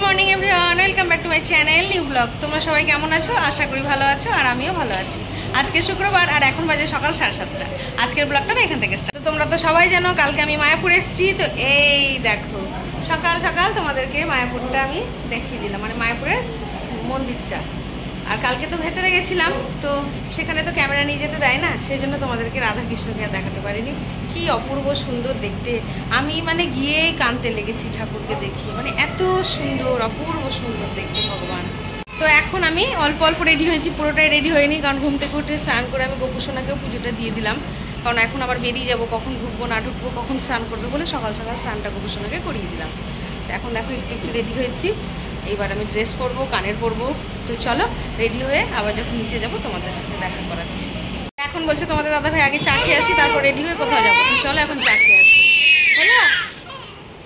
Morning everyone, welcome back to my channel new blog. তোমরা সবাই কেমন আছো? আশা করি ভালো আছো, আর আমিও ভালো আছি। আজকে শুক্রবার আর এখন বাজে সকাল 7:30। আজকের ব্লগটা আমি এখান থেকে স্টার্ট। তো তোমরা তো সবাই জানো কালকে আমি মায়াপুর এসেছি। তো এই দেখো সকাল সকাল তোমাদেরকে মায়াপুরটা আমি দেখিয়ে দিলাম, মানে মায়াপুরের মন্দিরটা। আর কালকে তো ভেতরে গেছিলাম, তো সেখানে তো ক্যামেরা নিয়ে যেতে দেয় না, সেই জন্য তোমাদেরকে রাধাকৃষ্ণকে আর দেখাতে পারিনি। কি অপূর্ব সুন্দর দেখতে, আমি মানে গিয়েই কাঁদতে লেগেছি ঠাকুরকে দেখি, মানে এত সুন্দর, অপূর্ব সুন্দর দেখতে ভগবান। তো এখন আমি অল্প অল্প রেডি হয়েছি, পুরোটাই রেডি হয়নি, কারণ ঘুম থেকে উঠে স্নান করে আমি গোপুসোনাকেও পুজোটা দিয়ে দিলাম, কারণ এখন আবার বেরিয়ে যাব, কখন ঢুকবো না ঢুকবো, কখন স্নান করবো বলে সকাল সকাল স্নানটা গোপুসোনাকে করিয়ে দিলাম। তো এখন দেখো একটু একটু রেডি হয়েছি, এইবার আমি ড্রেস পরবো, কানের পরবো। তো চলো রেডি হয়ে আবার যখন নিচে যাবো তোমাদের সাথে দেখা করাচ্ছি। এখন বলছে তোমাদের দাদা ভাই আগে চা খেয়ে আসি, তারপর রেডি হয়ে কোথাও যাবো। চলো এখন চা খেয়ে আসি, হ্যালো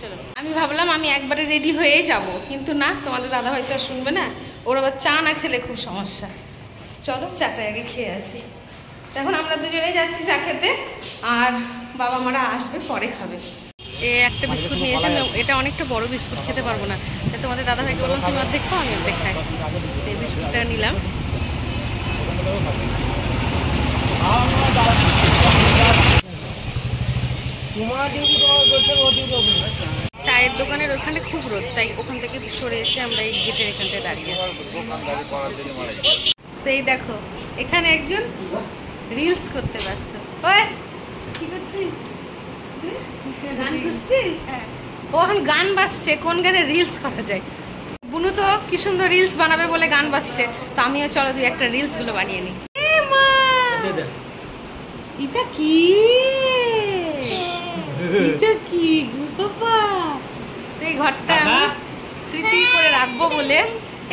চলো। আমি ভাবলাম আমি একবারে রেডি হয়েই যাব, কিন্তু না, তোমাদের দাদা ভাই তো আর শুনবে না, ওর আবার চা না খেলে খুব সমস্যা। চলো চাটা আগে খেয়ে আসি। এখন আমরা দুজনেই যাচ্ছি চা খেতে, আর বাবা মারা আসবে পরে খাবে। একটা বিস্কুট নিয়ে এসে, এটা অনেকটা বড় বিস্কুট, খেতে পারবো না, তাই তোমাদের দাদা ভাইকে বললাম তুমি অর্ধেক খাও, আমি অর্ধেক খাই। এই বিস্কুটটা নিলাম। চায়ের দোকানের ওখানে খুব রোদ, তাই ওখান থেকে সরে এসে আমরা এই গেটের এখানটায় দাঁড়িয়ে আছি। তো এই দেখো এখানে একজন রিলস করতে ব্যস্ত। ওই কি করছিস? গান করছিস? ও এখন গান বাজছে, কোন গানে রিলস করা যায়। বুনু তো কি সুন্দর রিলস বানাবে বলে গান বাজছে, তো আমিও চলো দুই একটা রিলস গুলো বানিয়ে নিই। এটা কি, এটা কি বাবা? তো এই ঘরটা আমি স্মৃতি করে রাখবো বলে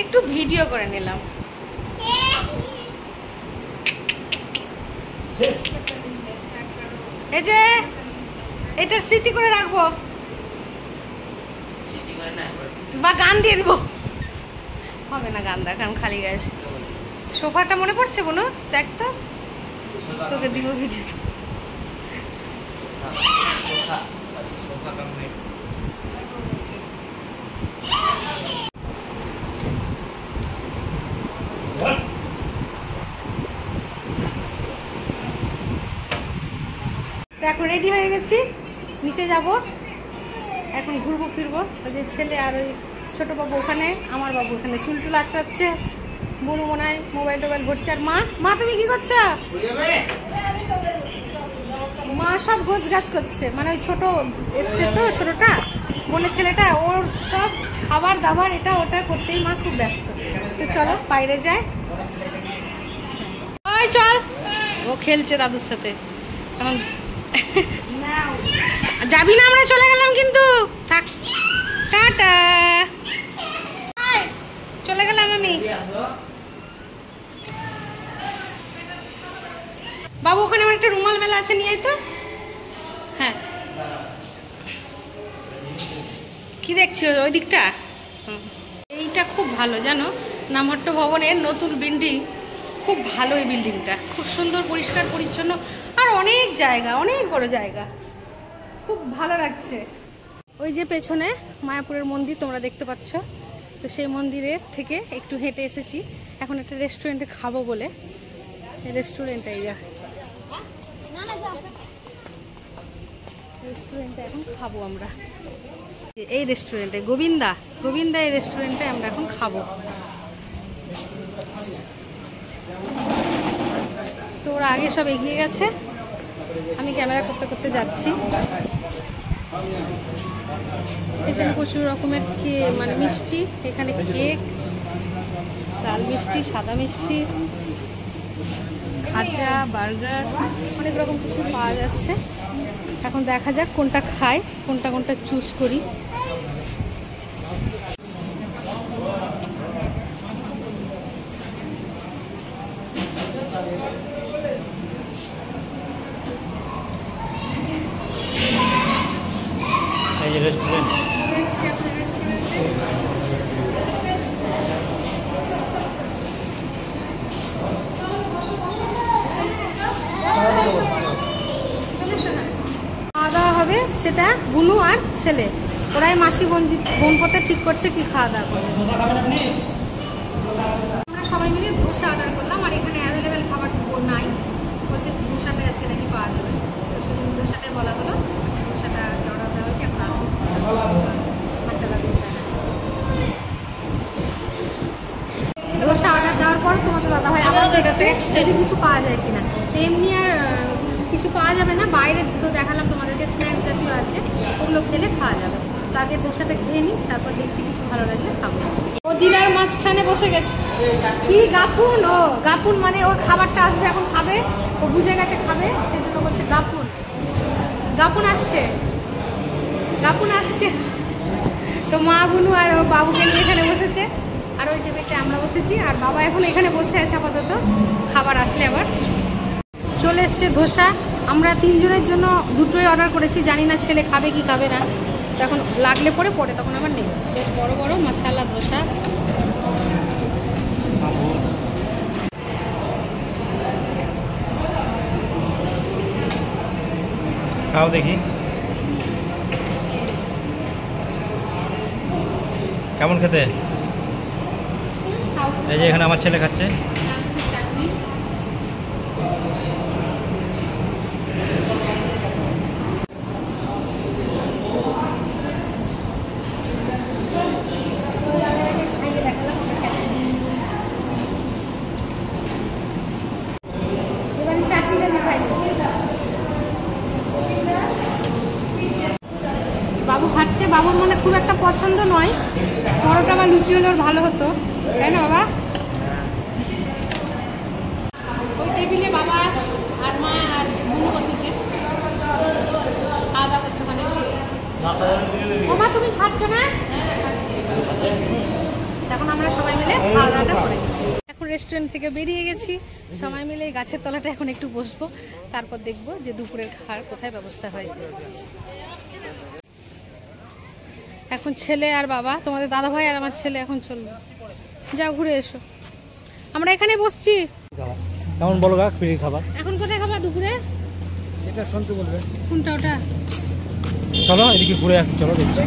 একটু ভিডিও করে নিলাম। এই যে এটা স্মৃতি করে রাখবো, বা গান দিয়ে দিব। হবে না গান দেখ, কারণ খালি গায়ে। সোফাটা মনে পড়ছে বোনো, দেখ তো, তোকে দিব ভিডিও। এখন রেডি হয়ে গেছি, নিচে যাব, এখন ঘুরবো ফিরবো। ওই যে ছেলে আর ওই ছোটো বাবু ওখানে, আমার বাবু ওখানে চুল টুল আছড়াচ্ছে, বুনু মনে হয় মোবাইল টোবাইল ভরছে। আর মা, মা তুমি কি করছো? মা সব গোছ গাছ করছে, মানে ওই ছোটো এসছে তো, ছোটোটা বোনের ছেলেটা, ওর সব খাবার দাবার এটা ওটা করতেই মা খুব ব্যস্ত। তো চলো বাইরে যাই। ওই চল, ও খেলছে দাদুর সাথে। এখন যাবি না? আমরা চলে গেলাম কিন্তু, থাক, টাটা, চলে গেলাম আমি। বাবু ওখানে আমার একটা রুমাল মেলা আছে, নিয়ে আয় তো। হ্যাঁ, কি দেখছি ওই দিকটা? এইটা খুব ভালো জানো, নামহট্ট ভবনের নতুন বিল্ডিং, খুব ভালো এই বিল্ডিংটা, খুব সুন্দর, পরিষ্কার পরিচ্ছন্ন, আর অনেক জায়গা, অনেক বড় জায়গা, খুব ভালো লাগছে। ওই যে পেছনে মায়াপুরের মন্দির তোমরা দেখতে পাচ্ছ, তো সেই মন্দিরের থেকে একটু হেঁটে এসেছি এখন একটা রেস্টুরেন্টে খাবো বলে। রেস্টুরেন্টে এই যা রেস্টুরেন্টে এখন খাবো আমরা, এই রেস্টুরেন্টে গোবিন্দা, গোবিন্দা এই রেস্টুরেন্টে আমরা এখন খাবো। তো ওরা আগে সব এগিয়ে গেছে, আমি ক্যামেরা করতে করতে যাচ্ছি। এখানে প্রচুর রকমের মানে মিষ্টি, এখানে কেক, লাল মিষ্টি, সাদা মিষ্টি, খাজা, বার্গার, অনেক রকম কিছু পাওয়া যাচ্ছে। এখন দেখা যাক কোনটা খাই, কোনটা কোনটা চুজ করি। রেস্টুরেন্ট খাওয়া দাওয়া হবে, সেটা বুনু আর ছেলে। ওরাই মাসি বোন পথে ঠিক করছে কি খাওয়া দাওয়া করবে। আমরা সবাই মিলে ধোসা অর্ডার করলাম, আর এখানে অ্যাভেলেবেল খাবার নাই, বলছে ধোসাটাই আজকে নাকি পাওয়া যাবে, তো সেই জন্য ধোসাটাই বলা হলো। ধোসাটা অর্ডার দেওয়া হয়েছে, এখন আসুন মশলা ধোসা অর্ডার দেওয়ার পর তোমাদের দাদাভাই আবার দেখছে যদি কিছু পাওয়া যায় কিনা। এমনি আর কিছু পাওয়া যাবে না, বাইরে তো দেখালাম তোমাদেরকে স্ন্যাক্স জাতীয় আছে, ওগুলো খেলে খাওয়া যাবে। তো আগে ধোসাটা খেয়ে নিই, তারপর দেখছি কিছু ভালো লাগলে খাবো। ও দিলার মাঝখানে বসে গেছে কি গাপুন, ও গাপুন মানে ওর খাবারটা আসবে এখন খাবে, ও বুঝে গেছে খাবে, সেই জন্য বলছে গাপুন। গাপুন আসছে, গাপুন আসছে। তো মা বুনু আর ও বাবুকে নিয়ে এখানে বসেছে, আর ওই টেবিলটা আমরা বসেছি, আর বাবা এখন এখানে বসে আছে আপাতত, খাবার আসলে আবার। চলে এসছে ধোসা, আমরা 3 জনের জন্য দুটোই অর্ডার করেছি, জানি না ছেলে খাবে কি খাবে না, তখন লাগলে পরে তখন আবার নেব। বেশ বড় বড় মশলা ধোসা। খাও দেখি কেমন খেতে। এই যে এখানে আমার ছেলে খাচ্ছে। বাবু খাচ্ছে, বাবুর মনে খুব একটা পছন্দ নয়, পরোটা বা লুচি হলে ভালো হতো, তাই না বাবা? ওই টেবিলে বাবা আর মা আর বুনু বসেছে, খাওয়া দাওয়া করছো। মানে বাবা তুমি খাচ্ছ না? এখন আমরা সবাই মিলে খাওয়া দাওয়াটা করে এখন রেস্টুরেন্ট থেকে বেরিয়ে গেছি, সবাই মিলে এই গাছের তলাটা এখন একটু বসবো, তারপর দেখবো যে দুপুরের খাওয়ার কোথায় ব্যবস্থা হয়। এখন ছেলে আর বাবা, তোমাদের দাদা ভাই আর আমার ছেলে এখন চলবে। যাও ঘুরে এসো, আমরা এখানে বসছি। কেমন বলো গা ফ্রি খাবার? এখন কোথায় খাবা দুপুরে? এটা শুনতে বলবে। কোনটা ওটা? চলো এদিকে ঘুরে আসি, চলো দেখছি।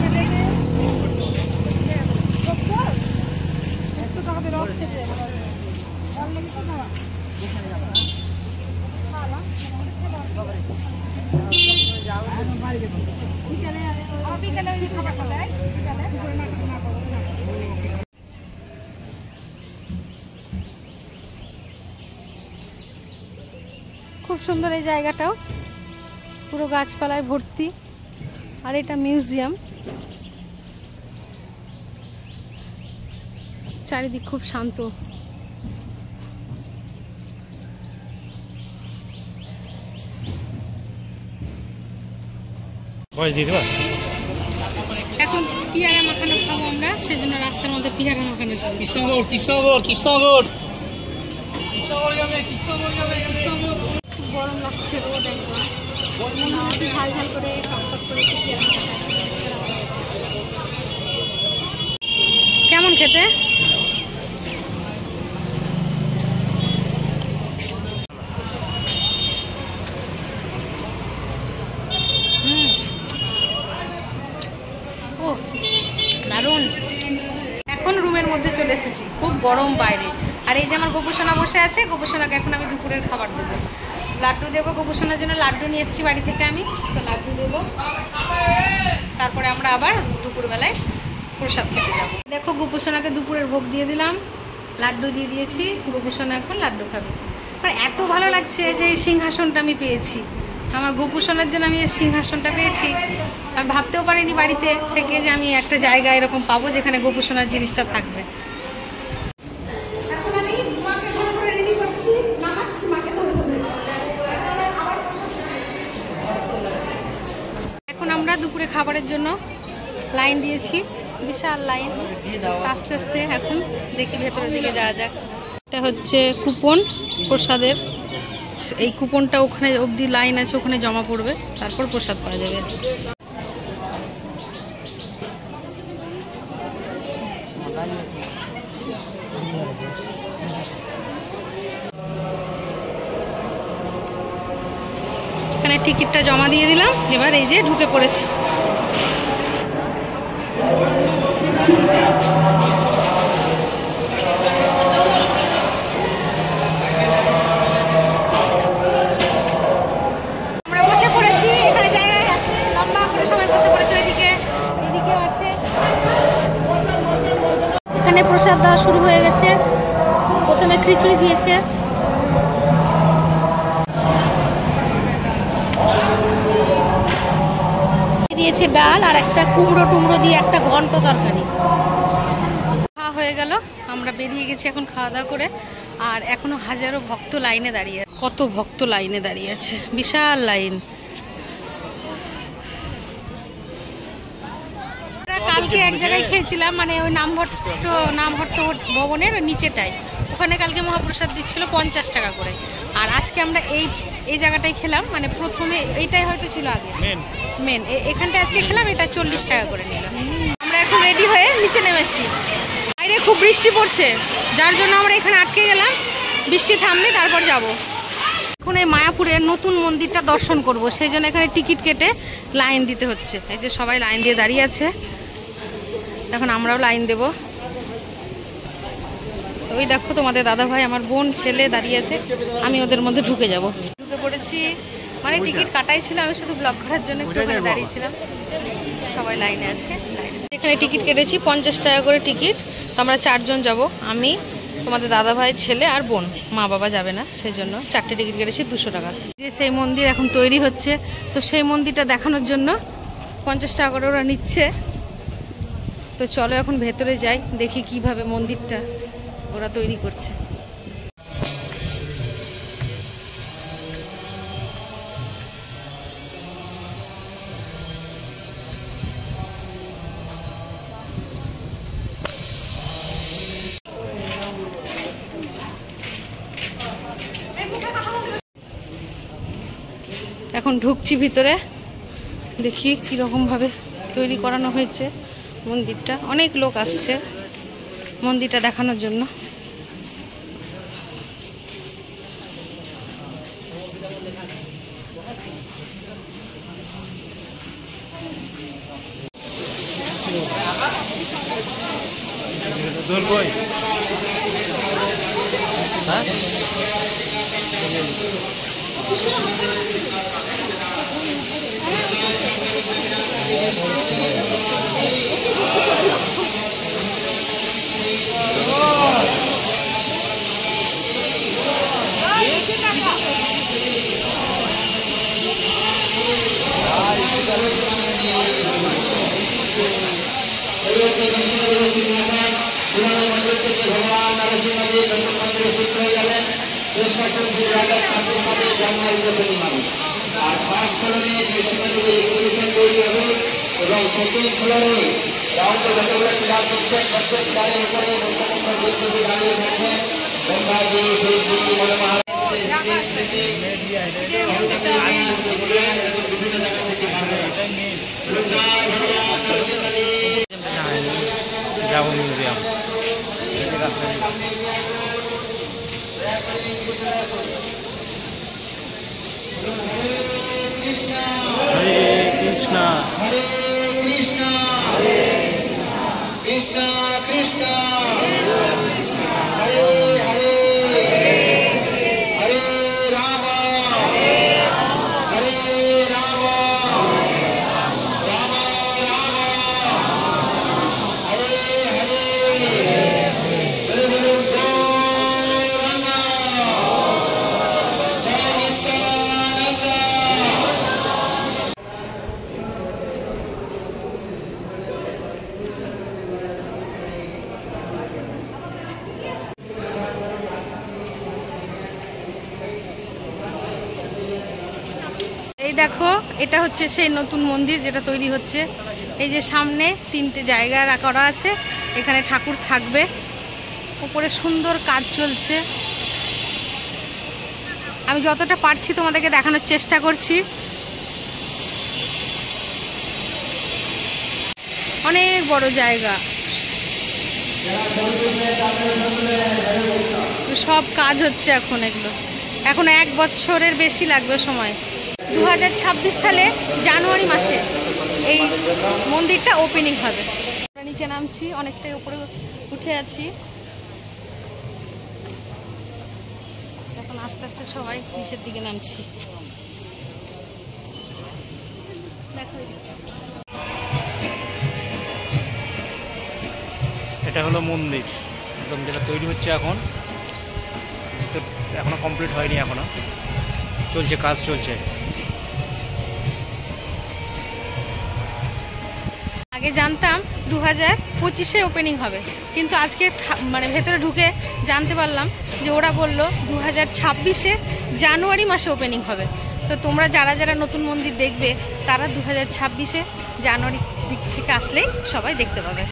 খুব সুন্দর এই জায়গাটাও, পুরো গাছপালায় ভর্তি, আর এটা মিউজিয়াম, চারিদিক খুব শান্ত। এখন পিয়ারা মাখানো খাবো আমরা, সেজন্য রাস্তার মধ্যে পিয়ারা মাখানো চলছে। খুব গরম লাগছে, রোদ একদম, মনে হয় একটু ঝাল ঝাল করে টকটক করে কেমন খেতে? ও দারুণ। এখন রুমের মধ্যে চলে এসেছি, খুব গরম বাইরে, আর এই যে আমার গোপুসোনা বসে আছে, গোপুসোনাকে এখন আমি দুপুরের খাবার দেবো, লাড্ডু দেবো। গোপুসোনার জন্য লাড্ডু নিয়ে এসেছি বাড়ি থেকে আমি, তো লাড্ডু দেবো, তারপরে আমরা আবার দুপুরবেলায় প্রসাদ খেতে যাবো। দেখো গোপুসোনাকে দুপুরের ভোগ দিয়ে দিলাম, লাড্ডু দিয়ে দিয়েছি, গোপুসোনা এখন লাড্ডু খাবে। আর এত ভালো লাগছে যে এই সিংহাসনটা আমি পেয়েছি, আমার গোপুসোনার জন্য আমি এই সিংহাসনটা পেয়েছি, আর ভাবতেও পারিনি বাড়িতে থেকে যে আমি একটা জায়গা এরকম পাবো যেখানে গোপুসোনার জিনিসটা থাকবে। এখন আমরা দুপুরে খাবারের জন্য লাইন দিয়েছি, বিশাল লাইন, আস্তে আস্তে এখন দেখি ভেতরের দিকে যাওয়া যাক। এটা হচ্ছে কুপন প্রসাদের, এই কুপনটা ওখানে অবধি লাইন আছে, ওখানে জমা পড়বে, তারপর প্রসাদ পাওয়া যাবে। এখানে টিকিটটা জমা দিয়ে দিলাম, এবার এই যে ঢুকে পড়েছি। আমরা বসে পড়েছি, এখানে জায়গায় আছে, লম্বা করে সবাই বসে পড়েছে। এদিকেও আছে। এখানে প্রসাদ দেওয়া শুরু হয়ে গেছে। প্রথমে খিচুড়ি দিয়েছে, দিয়েছে ডাল আর একটা কুমড়ো টুমড়ো দিয়ে একটা ঘন্ট তরকারি। খাওয়া হয়ে গেল, আমরা বেরিয়ে গেছি এখন খাওয়া দাওয়া করে। আর এখনো হাজারো ভক্ত লাইনে দাঁড়িয়ে আছে। কত ভক্ত লাইনে দাঁড়িয়ে আছে, বিশাল লাইন। কালকে এক জায়গায় খেয়েছিলাম, মানে ওই নামহট্ট ভবনের নিচেটাই। ওখানে কালকে মহাপ্রসাদ দিচ্ছিল 50 টাকা করে। আর আজকে আমরা এই জায়গাটাই খেলাম, মানে প্রথমে এইটাই হয়তো ছিল আগে মেন। এখানটা আজকে খেলাম, এটা 40 টাকা করে নিলাম। আমরা এখন রেডি হয়ে নিচে নেমেছি। বাইরে খুব বৃষ্টি পড়ছে, যার জন্য আমরা এখানে আটকে গেলাম। বৃষ্টি থামলে তারপর যাব। এখন এই মায়াপুরের নতুন মন্দিরটা দর্শন করব, সেই জন্য এখানে টিকিট কেটে লাইন দিতে হচ্ছে। এই যে সবাই লাইন দিয়ে দাঁড়িয়ে আছে, এখন আমরাও লাইন দেব। ওই দেখো তোমাদের দাদা ভাই, আমার বোন, ছেলে দাঁড়িয়ে আছে। আমি ওদের মধ্যে ঢুকে পড়েছি। মানে টিকিট কাটাই ছিল, আমি শুধু ব্লক করার জন্য একটু ওখানে দাঁড়িয়েছিলাম। সবাই লাইনে আছে। এখানে টিকিট কেটেছি 50 টাকা করে টিকিট। তো আমরা 4 জন যাব, আমি, তোমাদের দাদা ভাই, ছেলে আর বোন। মা বাবা যাবে না, সেই জন্য 4টে টিকিট কেটেছি 200 টাকা। যে সেই মন্দির এখন তৈরি হচ্ছে, তো সেই মন্দিরটা দেখানোর জন্য 50 টাকা করে ওরা নিচ্ছে। তো চলো এখন ভেতরে যাই, দেখি কিভাবে মন্দিরটা ওরা তৈরি করছে। এখন ঢুকছি ভিতরে, দেখি কীরকম ভাবে তৈরি করানো হয়েছে মন্দিরটা। অনেক লোক আসছে মন্দিরটা দেখানোর জন্য। যাবো মিউজিয়াম। হরে কৃষ্ণ কৃষ্ণ কৃষ্ণ হরে হরে হরে রাম হরে রাম রাম রাম হরে হরে হরে হরে গৌরাঙ্গ জয় নিত্যানন্দ। এই দেখো, এটা হচ্ছে সেই নতুন মন্দির যেটা তৈরি হচ্ছে। এই যে সামনে 3টে জায়গা করা আছে, এখানে ঠাকুর থাকবে। উপরে সুন্দর কাজ চলছে। আমি যতটা পারছি তোমাদেরকে দেখানোর চেষ্টা করছি। অনেক বড় জায়গা, সব কাজ হচ্ছে এখন। এখন 1 বছরের বেশি লাগবে সময়। 2026 সালে জানুয়ারি মাসে এই মন্দিরটা ওপেনিং হবে। নিচে নামছি, অনেকটাই উপরে উঠে আছি। এখন আস্তে আস্তে সবাই নিচের দিকে নামছি। এটা হলো মন্দির, একদম যেটা তৈরি হচ্ছে এখন, এখনো কমপ্লিট হয়নি, এখনো চলছে, কাজ চলছে। আগে জানতাম 2025-এ ওপেনিং হবে, কিন্তু আজকে মানে ভেতরে ঢুকে জানতে পারলাম যে ওরা বলল 2026-এ জানুয়ারি মাসে ওপেনিং হবে। তো তোমরা যারা যারা নতুন মন্দির দেখবে তারা 2026-এ জানুয়ারি দিক থেকে আসলেই সবাই দেখতে পাবে।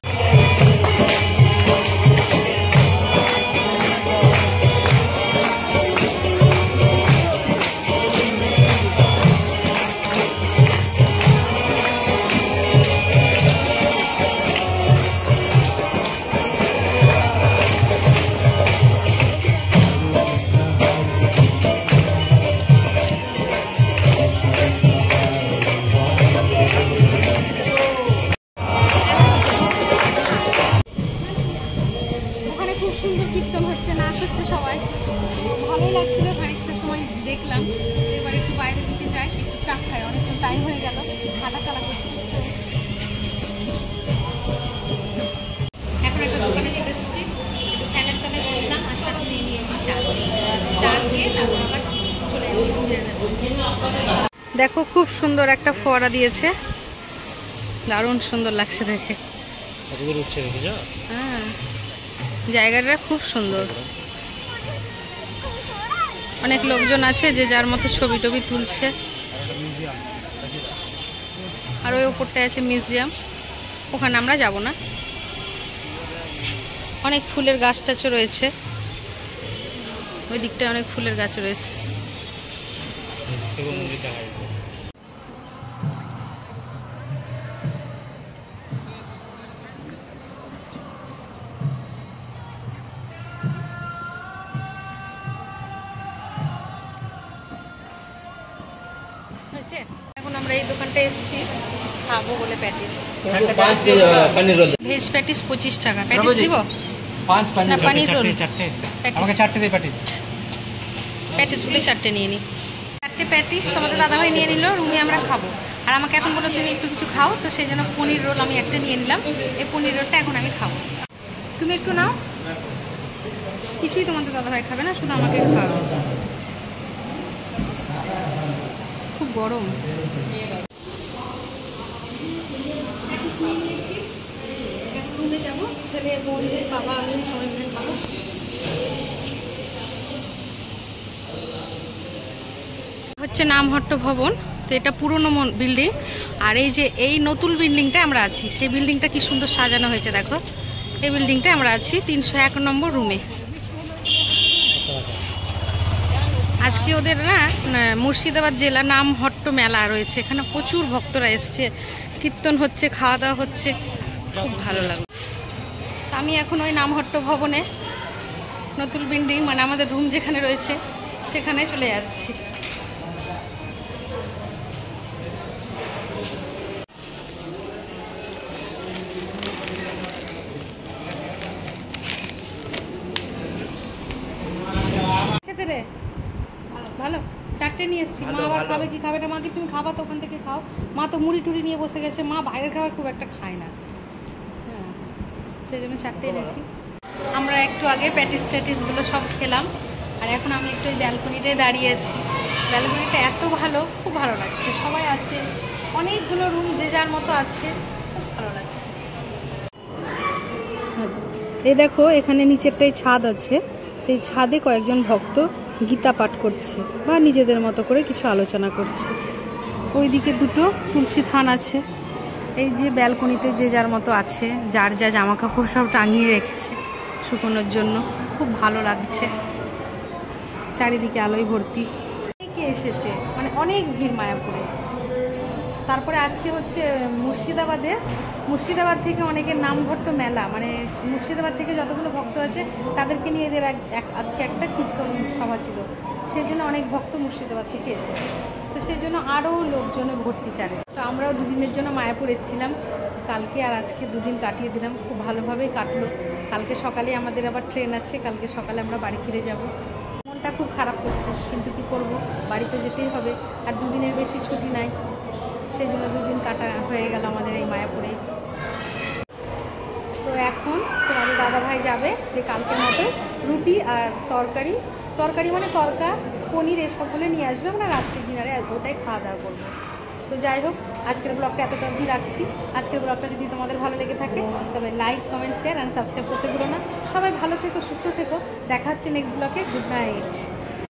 সুন্দর কীর্তন হচ্ছে, নাচ হচ্ছে, সবাই ভালোই লাগছিল। খানিকটা সময় দেখলাম, এবার একটু বাইরে দিকে যাই, একটু চা খাই, অনেকক্ষণ টাইম হয়ে গেল, হাঁটা চালা করছি। এখন একটা দোকানে চলে এসেছি, একটু ফ্যানের তলায় বসলাম আর সাথে নিয়ে নিয়েছি চা খেয়ে তারপর আবার চলে যাবো। দেখো খুব সুন্দর একটা ফোয়ারা দিয়েছে, দারুণ সুন্দর লাগছে দেখে। হ্যাঁ, জায়গাটা খুব সুন্দর, অনেক লোকজন আছে যে যার মতো ছবি টবি তুলছে। আর ওই ওপরটায় আছে মিউজিয়াম, ওখানে আমরা যাব না। অনেক ফুলের গাছ টাছ রয়েছে, ওই দিকটায় অনেক ফুলের গাছ রয়েছে। এখন আমরা এই দোকানটা এসেছি খাবো বলে প্যাটিস, ভেজ প্যাটিস 25 টাকা। প্যাটিস দিব? না, পানির রোল। আমাকে 4টে দিই প্যাটিস। প্যাটিসগুলো 4টে নিয়ে নিই। 4টে প্যাটিস তোমাদের দাদাভাই নিয়ে নিল, রুমে আমরা খাবো। আর আমাকে এখন বলো তুমি একটু কিছু খাও, তো সেই জন্য পনির রোল আমি একটা নিয়ে নিলাম। এই পনির রোলটা এখন আমি খাবো, তুমি একটু নাও। কিছুই তোমাদের দাদাভাই খাবে না, শুধু আমাকে খাওয়াবে। খুব গরম। রুমে যাবো, ছেলে বোন বাবা আমি সবাই মিলে খাবো। হচ্ছে নামহট্ট ভবন। তো এটা পুরনো বিল্ডিং, আর এই যে এই নতুন বিল্ডিংটা আমরা আছি, সেই বিল্ডিংটা কি সুন্দর সাজানো হয়েছে দেখো। এই বিল্ডিংটা আমরা আছি 301 নম্বর রুমে। আজকে ওদের না মুর্শিদাবাদ জেলা নামহট্ট মেলা রয়েছে, এখানে প্রচুর ভক্তরা এসছে, কীর্তন হচ্ছে, খাওয়া দাওয়া হচ্ছে, খুব ভালো লাগলো। আমি এখন ওই নামহট্ট ভবনে নতুন বিল্ডিং মানে আমাদের রুম যেখানে রয়েছে সেখানে চলে যাচ্ছি। খেতে রে ভালো, 4টে নিয়ে এসেছি। মা আবার খাবে কি খাবে না, মাকে তুমি খাবা তো ওখান থেকে খাও। মা তো মুড়ি টুড়ি নিয়ে বসে গেছে, মা বাইরের খাবার খুব একটা খায় না, হ্যাঁ সেই জন্য 4টে এনেছি। আমরা একটু আগে প্যাটিস ট্যাটিসগুলো সব খেলাম, আর এখন আমি একটু ওই ব্যালকনিতে দাঁড়িয়ে আছি। ব্যালকনিটা এত ভালো, খুব ভালো লাগছে, সবাই আছে, অনেকগুলো রুম যে যার মতো আছে, খুব ভালো লাগছে। এই দেখো এখানে নিচেরটাই ছাদ আছে, এই ছাদে কয়েকজন ভক্ত গীতা পাঠ করছে বা নিজেদের মতো করে কিছু আলোচনা করছে। ওইদিকে দুটো তুলসী থান আছে। এই যে ব্যালকনিতে যে যার মতো আছে, যার যা জামা কাপড় সব টাঙিয়ে রেখেছে শুকোনোর জন্য, খুব ভালো লাগছে। চারিদিকে আলোয় ভর্তি, অনেকে এসেছে, মানে অনেক ভিড় মায়াপুরে। তারপরে আজকে হচ্ছে মুর্শিদাবাদ থেকে অনেকের নামহট্ট মেলা, মানে মুর্শিদাবাদ থেকে যতগুলো ভক্ত আছে তাদেরকে নিয়ে এদের আজকে একটা কীর্তন সভা ছিল, সেই জন্য অনেক ভক্ত মুর্শিদাবাদ থেকে এসেছে। তো সেই জন্য আরও লোকজনে ভর্তি চারে। তো আমরাও দুদিনের জন্য মায়াপুর এসেছিলাম, কালকে আর আজকে দুদিন কাটিয়ে দিলাম, খুব ভালোভাবেই কাটলো। কালকে সকালে আমাদের আবার ট্রেন আছে, কালকে সকালে আমরা বাড়ি ফিরে যাব। মনটা খুব খারাপ করছে, কিন্তু কি করব, বাড়িতে যেতেই হবে, আর দুদিনের বেশি ছুটি নাই, সেই জন্য দুদিন কাটা হয়ে গেল আমাদের এই মায়াপুরে। তো এখন তোমাদের দাদাভাই যাবে যে কালকের মতো রুটি আর তরকারি মানে তরকা পনির এসবগুলো নিয়ে আসবে, আমরা রাত্রি ডিনারে ওটাই খাওয়া দাওয়া করবো। তো যাই হোক, আজকের ব্লগটা এতটা অবধি রাখছি। আজকের ব্লগটা যদি তোমাদের ভালো লেগে থাকে তবে like, comment, share and subscribe করতে ভুলো না। সবাই ভালো থেকো, সুস্থ থেকো, দেখা হচ্ছে নেক্সট ব্লগে। Good night.